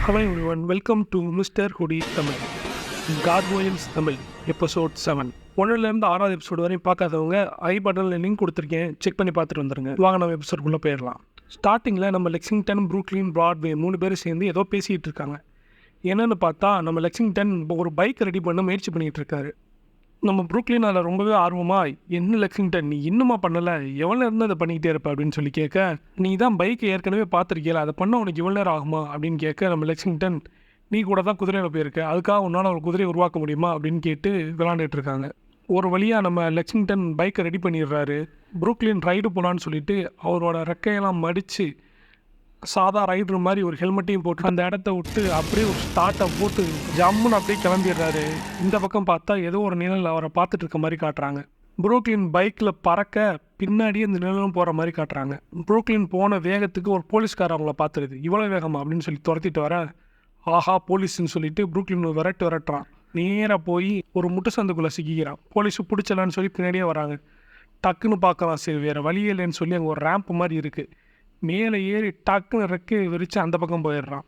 Hello everyone, welcome to Mr. Hoodie Tamil. Gargoyles Tamil, episode 7. 1லேருந்து 6வது episode வரையும் பார்க்காதவங்க பட்டனில் லிங்க் கொடுத்துருக்கேன், செக் பண்ணி பார்த்துட்டு வந்துடுங்க. வாங்க நம்ம எபிசோடுக்குள்ளே போயிடலாம். ஸ்டார்டிங்கில் நம்ம லெக்சிங்டன், ப்ரூக்லின், பிராட்வே 3 பேரும் சேர்ந்து ஏதோ பேசிகிட்டு இருக்காங்க. என்னென்னு பார்த்தா நம்ம லெக்சிங்டன் ஒரு பைக் ரெடி பண்ண முயற்சி பண்ணிகிட்டு இருக்காரு. நம்ம ப்ரூக்லின் அதில் ரொம்பவே ஆர்வமாக, என்ன லெக்சிங்டன் நீ இன்னுமா பண்ணலை, எவ்வளோ நேரம் அதை பண்ணிக்கிட்டே இருப்ப அப்படின்னு சொல்லி கேட்க, நீ தான் பைக்கை ஏற்கனவே பார்த்துருக்கீல, அதை பண்ண உனக்கு எவ்வளோ நேரம் ஆகுமா அப்படின்னு கேட்க, நம்ம லெக்சிங்டன் நீ கூட தான் குதிரையில் போயிருக்க, அதுக்காக உன்னால் ஒரு குதிரையை உருவாக்க முடியுமா அப்படின்னு கேட்டு விளாண்டுட்டு இருக்காங்க. ஒரு வழியாக நம்ம லெக்சிங்டன் பைக்கை ரெடி பண்ணிடுறாரு. ப்ரூக்லின் ரைடு போகலான்னு சொல்லிட்டு அவரோட ரெக்கையெல்லாம் மடித்து சாதா ரைடர் மாதிரி ஒரு ஹெல்மெட்டையும் போட்டு அந்த இடத்த விட்டு அப்படியே ஒரு ஸ்டார்ட்டை போட்டு ஜம்முன்னு அப்படியே கிளம்பிடுறாரு. இந்த பக்கம் பார்த்தா ஏதோ ஒரு நிழல் அவரை பார்த்துட்டு இருக்க மாதிரி காட்டுறாங்க. ப்ரூக்லின் பைக்கில் பறக்க பின்னாடியே இந்த நிழலும் போகிற மாதிரி காட்டுறாங்க. ப்ரூக்லின் போன வேகத்துக்கு ஒரு போலீஸ்கார் அவங்கள பார்த்துருது. இவ்வளோ வேகமா அப்படின்னு சொல்லி துரத்திட்டு வர, ஆஹா போலீஸ்ன்னு சொல்லிட்டு ப்ரூக்லின் விரட்டுறான். நேராக போய் ஒரு முட்டு சந்துக்குள்ளே சிக்கிக்கிறான். போலீஸு பிடிச்சலான்னு சொல்லி பின்னாடியே வராங்க. டக்குன்னு பார்க்கலாம், சரி வேறு வழியே இல்லைன்னு சொல்லி அங்கே ஒரு ரேம்ப் மாதிரி இருக்குது, மேலே ஏறி டக்குன்னு ரெக்கை விரித்து அந்த பக்கம் போயிடுறான்.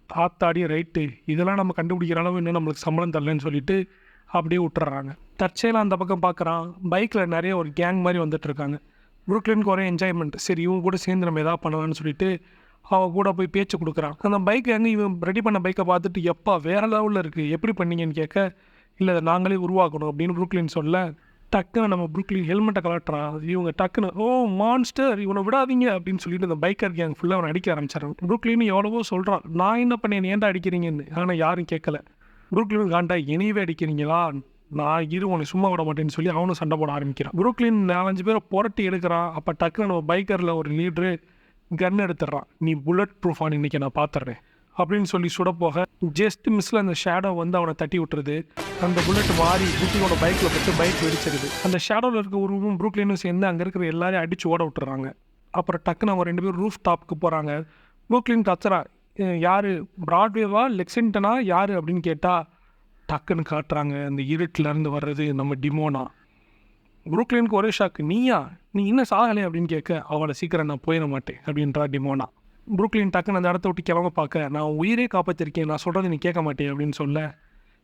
ஆத்தாடி ரைட்டு, இதெல்லாம் நம்ம கண்டுபிடிக்கிற அளவு இன்னும் நம்மளுக்கு சம்பளம் தரலன்னு சொல்லிட்டு அப்படியே விட்டுறாங்க. தற்செயலாக அந்த பக்கம் பார்க்குறான், பைக்கில் நிறைய ஒரு கேங் மாதிரி வந்துட்டுருக்காங்க. ப்ரூக்லினுக்கு ஒரே என்ஜாய்மெண்ட். சரி இவங்க கூட சேர்ந்து நம்ம எதாவது பண்ணலான்னு சொல்லிட்டு அவன் கூட போய் பேச்சு கொடுக்குறான். அந்த பைக் எங்கே இவன் ரெடி பண்ண பைக்கை பார்த்துட்டு, எப்பா வேறு லெவலில் இருக்குது, எப்படி பண்ணீங்கன்னு கேட்க, இல்லை அதை நாங்களே உருவாக்கணும் அப்படின்னு ப்ரூக்லின் சொல்ல, டக்குன்னு நம்ம ப்ரூக்லின் ஹெல்மெட்டை கலட்டுறான். இவங்க டக்குன்னு ஓ மான்ஸ்டர் இவனை விடாதீங்க அப்படின்னு சொல்லிட்டு இந்த பைக்கர் கேங் ஃபுல்லாக அவனை அடிக்க ஆரம்பிச்சாரான். ப்ரூக்லின் எவ்வளவோ சொல்கிறான், நான் என்ன பண்ணேன் ஏன்டா அடிக்கிறீங்கன்னு, ஆனால் யாரும் கேட்கல. ப்ரூக்லின் காண்டா இனியவே அடிக்கிறீங்களா, நான் உனக்கு சும்மா விட மாட்டேன்னு சொல்லி அவனும் சண்டை போட ஆரம்பிக்கிறான். ப்ரூக்லின் 4-5 பேரை புரட்டி எடுக்கிறான். அப்போ டக்குன்னு நம்ம பைக்கரில் ஒரு லீடரு கன் எடுத்துடுறான். நீ புல்லட் ப்ரூஃபான் இன்றைக்கி நான் பார்த்துட்றேன் அப்படின்னு சொல்லி சுட போக, ஜஸ்ட் மிஸ்ஸில் அந்த ஷேடோ வந்து அவனை தட்டி விட்டுருது. அந்த புல்லட் மாறி ப்ரூக்லினோட பைக்கில் போட்டு பைக் வெடிச்சிருது. அந்த ஷேடோவில் இருக்க ஒரு ப்ரூக்லினும் சேர்ந்து அங்கே இருக்கிற எல்லாரையும் அடித்து ஓட விட்டுறாங்க. அப்புறம் டக்குன்னு அவங்க 2 பேரும் ரூஃப் டாப்புக்கு போகிறாங்க. ப்ரூக்லின் கத்துறா, யார் பிராட்வேவா லெக்சிங்டனா யார் அப்படின்னு கேட்டால் டக்குன்னு காட்டுறாங்க, அந்த இருட்டிலேருந்து வர்றது நம்ம டிமோனா. ப்ரூக்லினுக்கு ஒரே ஷாக்கு, நீயா, நீ இன்னும் சாகலை அப்படின்னு கேட்க, அவளை சீக்கிரம் நான் போயிட மாட்டேன் அப்படின்றா டிமோனா. ப்ரூக்லின் டக்குன்னு அந்த இடத்த விட்டு கிளம்ப பார்க்க, நான் உயிரே காப்பாற்றிருக்கேன், நான் சொல்கிறது நீ கேட்க மாட்டேன் அப்படின்னு சொல்ல,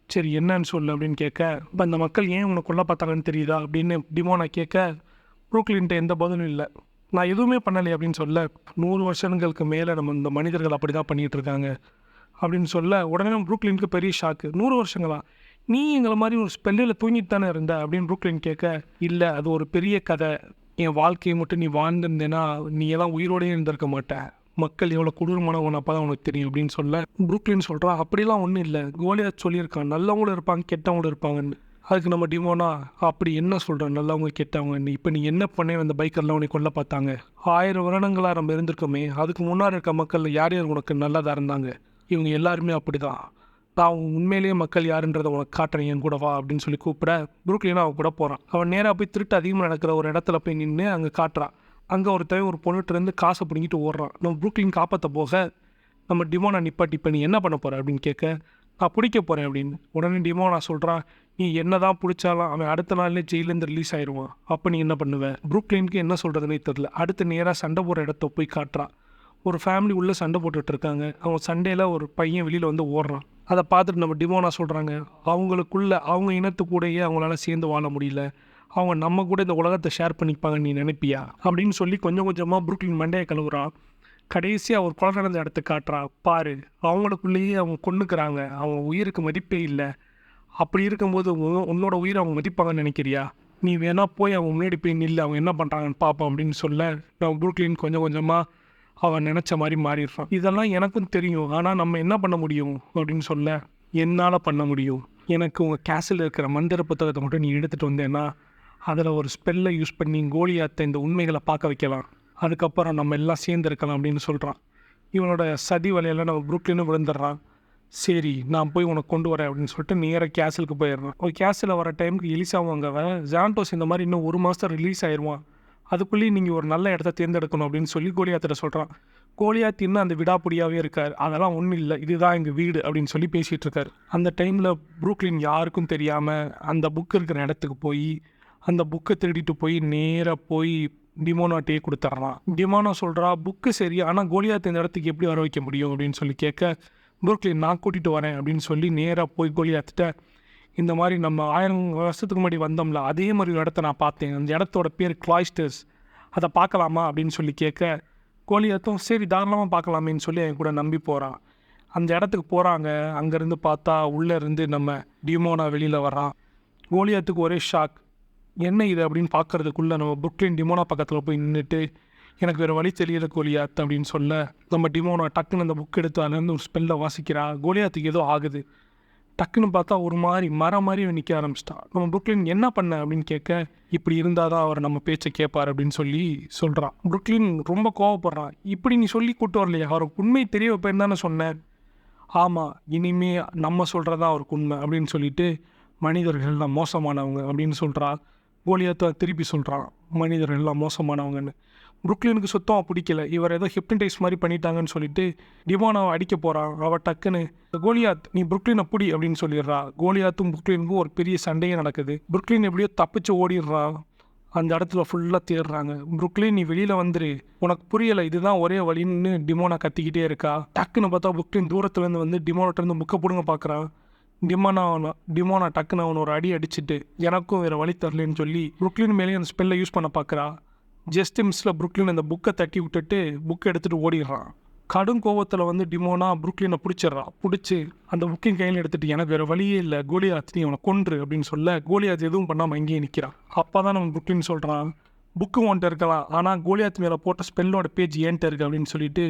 சரி என்னன்னு சொல்லு அப்படின்னு கேட்க, இப்போ அந்த மக்கள் ஏன் உன்னை கொல்ல பார்த்தாங்கன்னு தெரியுதா அப்படின்னு டிமோனா கேட்க, ப்ரூக்லின்ட்ட எந்த பதிலும் இல்லை. நான் எதுவுமே பண்ணலை அப்படின்னு சொல்ல, 100 வருஷங்களுக்கு மேலே நம்ம இந்த மனிதர்கள் அப்படி தான் பண்ணிகிட்டு இருக்காங்க அப்படின்னு சொல்ல, உடனே ப்ரூக்லினுக்கு பெரிய ஷாக்கு. 100 வருஷங்களா, நீ எங்களை மாதிரி ஒரு ஸ்பெல்லில் தூங்கிட்டு தானே இருந்த அப்படின்னு ப்ரூக்லின் கேட்க, இல்லை அது ஒரு பெரிய கதை, என் வாழ்க்கையை மட்டும் நீ வாழ்ந்திருந்தேன்னா நீ எல்லாம் உயிரோடையே இருந்திருக்க மாட்டேன், மக்கள் எவ்வளோ கொடூரமானவன் அப்போ தான் உனக்கு தெரியும் அப்படின்னு சொல்ல, ப்ரூக்லின் சொல்கிறான், அப்படிலாம் ஒன்றும் இல்லை, கோலியாத் சொல்லியிருக்கான் நல்லவங்களும் இருப்பாங்க கெட்டவங்களும் இருப்பாங்கன்னு. அதுக்கு நம்ம டிமோனா, அப்படி என்ன சொல்கிறேன் நல்லவங்க கெட்டவங்கன்னு, இப்போ நீ என்ன பண்ணே அந்த பைக்கர்லாம் உனக்கு கொல்ல பார்த்தாங்க, 1000 வருடங்களாக நம்ம இருந்திருக்கோமே, அதுக்கு முன்னாடி இருக்க மக்கள் யார் யார் உனக்கு நல்லதாக இருந்தாங்க, இவங்க எல்லாருமே அப்படி தான், நான் உண்மையிலேயே மக்கள் யாருன்றதை உனக்கு காட்டுறேன், என் கூட வா அப்படின்னு சொல்லி கூப்பிட, ப்ரூக்லினும் அவன் கூட போகிறான். அவன் நேராக போய் திருட்டு அதிகமாக நடக்கிற ஒரு இடத்துல போய் நின்று அங்கே காட்டுறான். அங்கே ஒருத்தன் ஒரு பொண்ணுகிட்டேருந்து காசை பிடிங்கிட்டு ஓடுறான். நம்ம ப்ரூக்லின் காப்பாற்ற போக நம்ம டிமோனா நிப்பாட்டி, இப்போ நீ என்ன பண்ண போகிற அப்படின்னு கேட்க, நான் பிடிக்க போகிறேன் அப்படின்னு. உடனே டிமோனா சொல்கிறான், நீ என்ன தான் பிடிச்சாலும் அவன் அடுத்த நாள்லேயே ஜெயிலேருந்து ரிலீஸ் ஆயிடுவான், அப்போ நீ என்ன பண்ணுவேன். ப்ரூக்லினுக்கு என்ன சொல்கிறதுனே தெரில. அடுத்து நேராக சண்டை போடுற இடத்த போய் காட்டுறான். ஒரு ஃபேமிலி உள்ளே சண்டை போட்டுட்டு இருக்காங்க. அவங்க சண்டையில் ஒரு பையன் வெளியில் வந்து ஓடுறான். அதை பார்த்துட்டு நம்ம டிமோனா சொல்கிறாங்க, அவங்களுக்குள்ள அவங்க இனத்து கூடயே அவங்களால சேர்ந்து வாழ முடியல, அவங்க நம்ம கூட இந்த உலகத்தை ஷேர் பண்ணிப்பாங்க நீ நினைப்பியா அப்படின்னு சொல்லி கொஞ்சம் கொஞ்சமாக ப்ரூக்லின் மண்டையை கழுவுறான். கடைசியாக ஒரு கொலை நடந்த இடத்த காட்டுறான். பாரு, அவங்களுக்குள்ளேயே அவங்க கொண்டுக்கிறாங்க, அவங்க உயிருக்கு மதிப்பே இல்லை, அப்படி இருக்கும்போது உன்னோட உயிரை அவங்க மதிப்பாங்கன்னு நினைக்கிறியா, நீ வேணா போய் அவங்க முன்னாடி போய் நில்லு, அவங்க என்ன பண்ணுறாங்கன்னு பார்ப்போம் அப்படின்னு சொல்ல, நம்ம ப்ரூக்லின் கொஞ்சம் கொஞ்சமாக அவன் நினச்ச மாதிரி மாறிடுறான். இதெல்லாம் எனக்கும் தெரியும், ஆனால் நம்ம என்ன பண்ண முடியும் அப்படின்னு சொல்ல, என்னால் பண்ண முடியும், எனக்கு உங்கள் கேஸில் இருக்கிற மந்திர புத்தகத்தை மட்டும் நீ எடுத்துகிட்டு வந்தேன்னா அதில் ஒரு ஸ்பெல்லை யூஸ் பண்ணி கோலியாத்தை இந்த உண்மைகளை பார்க்க வைக்கலாம், அதுக்கப்புறம் நம்ம எல்லாம் சேர்ந்துருக்கலாம் அப்படின்னு சொல்கிறான். இவனோட சதி வலையில் நம்ம ப்ரூக்லினும் விழுந்துடுறான். சரி நான் போய் உனக்கு கொண்டு வரேன் அப்படின்னு சொல்லிட்டு நேராக கேஸலுக்கு போயிடுறான். ஒரு கேஸில் வர டைமுக்கு எலிசாவும் அங்கே வர, ஜான்டோஸ் இந்த மாதிரி இன்னும் 1 மாதம் ரிலீஸ் ஆயிடுவான், அதுக்குள்ளேயே நீங்கள் ஒரு நல்ல இடத்த தேர்ந்தெடுக்கணும் அப்படின்னு சொல்லி கோலியாத்திட்ட சொல்கிறான். கோலியாத் இன்னும் அந்த விடாப்பிடியாகவே இருக்கார். அதெல்லாம் ஒன்றும் இல்லை, இதுதான் எங்கள் வீடு அப்படின்னு சொல்லி பேசிகிட்டு இருக்கார். அந்த டைமில் ப்ரூக்லின் யாருக்கும் தெரியாமல் அந்த புக் இருக்கிற இடத்துக்கு போய் அந்த புக்கை திருடிட்டு போய் நேராக போய் டிமோனாட்டே கொடுத்துட்றான். டிமோனா சொல்கிறா, புக்கு சரி, ஆனால் கோலியாத் இந்த இடத்துக்கு எப்படி வர வைக்க முடியும் அப்படின்னு சொல்லி கேட்க, புருக்லின் நான் கூட்டிகிட்டு வரேன் அப்படின்னு சொல்லி நேராக போய் கோலியாத்துட்ட இந்த மாதிரி நம்ம 1000 வருஷத்துக்கு முன்னாடி வந்தோம்ல அதே மாதிரி ஒரு இடத்த நான் பார்த்தேன், அந்த இடத்தோட பேர் கிளாய்ஸ்டர்ஸ், அதை பார்க்கலாமா அப்படின்னு சொல்லி கேட்க கோலியாத்தும் சரி தாராளமாக பார்க்கலாமேன்னு சொல்லி என் கூட நம்பி போகிறான். அந்த இடத்துக்கு போகிறாங்க. அங்கேருந்து பார்த்தா உள்ளே இருந்து நம்ம டிமோனா வெளியில் வரான். கோலியாத்துக்கு ஒரே ஷாக், என்ன இது அப்படின்னு பார்க்குறதுக்குள்ளே நம்ம புருக்லின் டிமோனா பக்கத்தில் போய் நின்றுட்டு எனக்கு வேறு வழி தெரியல கோலியாத் அப்படின்னு சொல்ல நம்ம டிமோனா டக்குன்னு அந்த புக் எடுத்து அதுலேருந்து ஒரு ஸ்பெல்லை வாசிக்கிறா. கோலியாத்துக்கு ஏதோ ஆகுது. டக்குன்னு பார்த்தா ஒரு மாதிரி மரம் மாதிரி நிற்க ஆரம்பிச்சிட்டான். நம்ம புருக்லின் என்ன பண்ண அப்படின்னு கேட்க இப்படி இருந்தால் தான் அவர் நம்ம பேச்சை கேட்பார் அப்படின்னு சொல்லி சொல்கிறான். புருக்லின் ரொம்ப கோவப்படுறான். இப்படி நீ சொல்லி கூட்டு வரலையா, அவருக்கு உண்மை தெரிய வைப்பேன்னு தானே சொன்னேன். ஆமாம், இனிமே நம்ம சொல்கிறதா அவருக்கு உண்மை அப்படின்னு சொல்லிட்டு மனிதர்கள் எல்லாம் மோசமானவங்க அப்படின்னு சொல்கிறா. கோலியாத்தை திருப்பி சொல்கிறான் மனிதர்கள் எல்லாம் மோசமானவங்கன்னு. புருக்லினுக்கு சுத்தமாக பிடிக்கல. இவர் ஏதோ ஹிப்னடைஸ் மாதிரி பண்ணிட்டாங்கன்னு சொல்லிட்டு டிமோனாவை அடிக்க போகிறான். அவள் டக்குன்னு கோலியாத் நீ புருக்லினை பிடி அப்படின்னு சொல்லிடுறா. கோலியாத்தும் புருக்லினுக்கும் ஒரு பெரிய சண்டையே நடக்குது. புருக்லின் எப்படியோ தப்பிச்சு ஓடிடுறா. அந்த இடத்துல ஃபுல்லாக தேடுறாங்க. புருக்லின் நீ வெளியில் வந்துரு, உனக்கு புரியலை, இதுதான் ஒரே வழின்னு டிமோனா கத்திக்கிட்டே இருக்கா. டக்குன்னு பார்த்தா புருக்லின் தூரத்துலேருந்து வந்து டிமோனாட்டேருந்து புக்கை பிடுங்க பார்க்குறான். டிமோனா டக்குன்னு அவனை ஒரு அடி அடிச்சுட்டு எனக்கும் வேறு வழி தரலன்னு சொல்லி புருக்லின் மேலேயே அந்த ஸ்பெல்லை யூஸ் பண்ண பார்க்குறா. ஜஸ்ட் மிஸ்ஸில் புருக்லின் அந்த புக்கை தட்டி விட்டுட்டு புக்கை எடுத்துகிட்டு ஓடிடுறான். கடும் கோவத்தில் வந்து டிமோனா புருக்லினை பிடிச்சிட்றான். பிடிச்சி அந்த புக்கின் கையில் எடுத்துகிட்டு எனக்கு வேறு வழியே இல்லை கோலியாத் நீ அவனை கொன்று அப்படின்னு சொல்ல கோலியாத் எதுவும் பண்ணாமல் இங்கேயே நிற்கிறான். அப்போ தான் நம்ம புருக்லின் சொல்கிறான் புக்கு ஒன்ட்டு இருக்கலாம், ஆனால் கோலியாத் மேலே போட்ட ஸ்பெல்லோட பேஜ் ஏன்ட்டு இருக்குது அப்படின்னு சொல்லிட்டு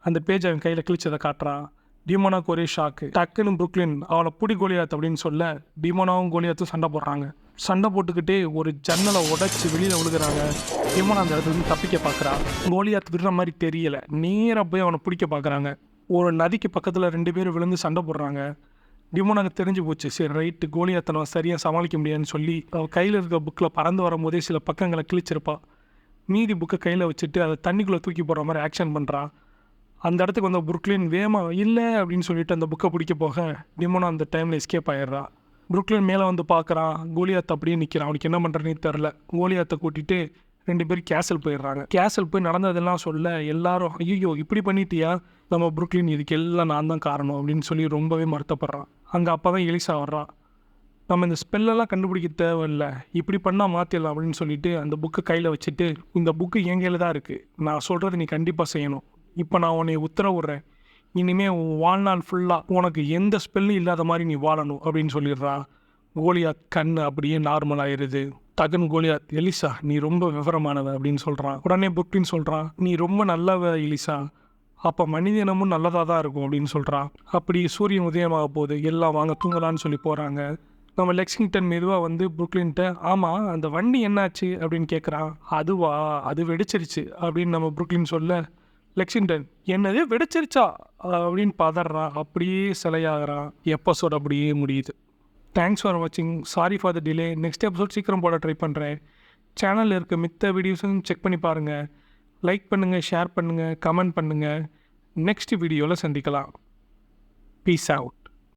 அந்த பேஜ் அவன் கையில் கிழிச்சதை காட்டுறான். டிமோனாவுக்கு ஒரே ஷாக்கு. டக்குன்னு புருக்லின் அவளை பிடி கோலியாத் அப்படின்னு சொல்ல டிமோனாவும் கோலியாத்தும் சண்டை போடுறாங்க. சண்டை போட்டுக்கிட்டே ஒரு ஜன்னலை உடைச்சி வெளியில் விழுகிறாங்க. டிமோனா அந்த இடத்துல இருந்து தப்பிக்க பார்க்குறா. கோலியாத் விடுற மாதிரி தெரியலை. நேராக போய் அவனை பிடிக்க பார்க்குறாங்க. ஒரு நதிக்கு பக்கத்தில் 2 பேர் விழுந்து சண்டை போடுறாங்க. டிமோனாக்கு தெரிஞ்சு போச்சு, சரி ரைட்டு கோலியாத்தை நம்ம சரியாக சமாளிக்க முடியாதுன்னு சொல்லி அவள் கையில் இருக்க புக்கில் பறந்து வரும்போதே சில பக்கங்களை கிழிச்சிருப்பா. மீதி புக்கை கையில் வச்சுட்டு அதை தண்ணிக்குள்ளே தூக்கி போடுற மாதிரி ஆக்ஷன் பண்ணுறான். அந்த இடத்துக்கு வந்த புருக்லின் வேமா இல்லை அப்படின்னு சொல்லிட்டு அந்த புக்கை பிடிக்க போக டிமோனா அந்த டைமில் எஸ்கேப் ஆயிடுறா. புருக்லின் மேலே வந்து பார்க்குறான். கோலியாத் அப்படியே நிற்கிறான். அவனுக்கு என்ன பண்ணுறதுனே தெரில. கோலியாத்தை கூட்டிகிட்டு 2 பேரும் கேசல் போயிடுறாங்க. கேசல் போய் நடந்ததெல்லாம் சொல்ல எல்லாரும் ஐயோ இப்படி பண்ணிட்டியா, நம்ம புருக்லின் இதுக்கு எல்லாம் நான் தான் காரணம் அப்படின்னு சொல்லி ரொம்பவே வருத்தப்படுறான். அங்கே அப்போ தான் எலிசா வர்றான். நம்ம இந்த ஸ்பெல்லெல்லாம் கண்டுபிடிக்க தேவையில்லை, இப்படி பண்ணால் மாற்றிடலாம் அப்படின்னு சொல்லிட்டு அந்த புக்கை கையில் வச்சுட்டு இந்த புக்கு என் கையில் தான் இருக்குது, நான் சொல்கிறது நீ கண்டிப்பாக செய்யணும், இப்போ நான் உன்னை உத்தரவுடுறேன், இனிமேல் உன் வாழ்நாள் ஃபுல்லாக உனக்கு எந்த ஸ்பெல்லும் இல்லாத மாதிரி நீ வாழணும் அப்படின்னு சொல்லிடுறான். கோலியாத் கண் அப்படியே நார்மல் ஆயிடுது. டக்குன்னு கோலியாத் எலிசா நீ ரொம்ப விவரமானவ அப்படின்னு சொல்கிறான். உடனே புருக்லின் சொல்கிறான் நீ ரொம்ப நல்லவ எலிசா, அப்போ மனித இனமும் நல்லதாக தான் இருக்கும் அப்படின்னு சொல்கிறான். அப்படி சூரியன் உதயமாக போகுது. எல்லாம் வாங்க தூங்கலான்னு சொல்லி போகிறாங்க. நம்ம லெக்சிங்டன் மெதுவாக வந்து புருக்லின்ட்ட ஆமாம் அந்த வண்டி என்னாச்சு அப்படின்னு கேட்குறான். அதுவா அது வெடிச்சிருச்சு அப்படின்னு நம்ம புருக்லின் சொல்ல லெக்சிங்டன் என்னது வெடிச்சிருச்சா அப்படின்னு பதறான். அப்படியே சிலையாகிறான். எபிசோட் அப்படியே முடியுது. தேங்க்ஸ் ஃபார் வாட்சிங். Sorry for the delay. Next episode சீக்கிரம் போட ட்ரை பண்ணுறேன். சேனலில் இருக்க மித்த வீடியோஸும் செக் பண்ணி பாருங்கள். லைக் பண்ணுங்கள், ஷேர் பண்ணுங்கள், கமெண்ட் பண்ணுங்கள். நெக்ஸ்ட் வீடியோவில் சந்திக்கலாம். Peace out.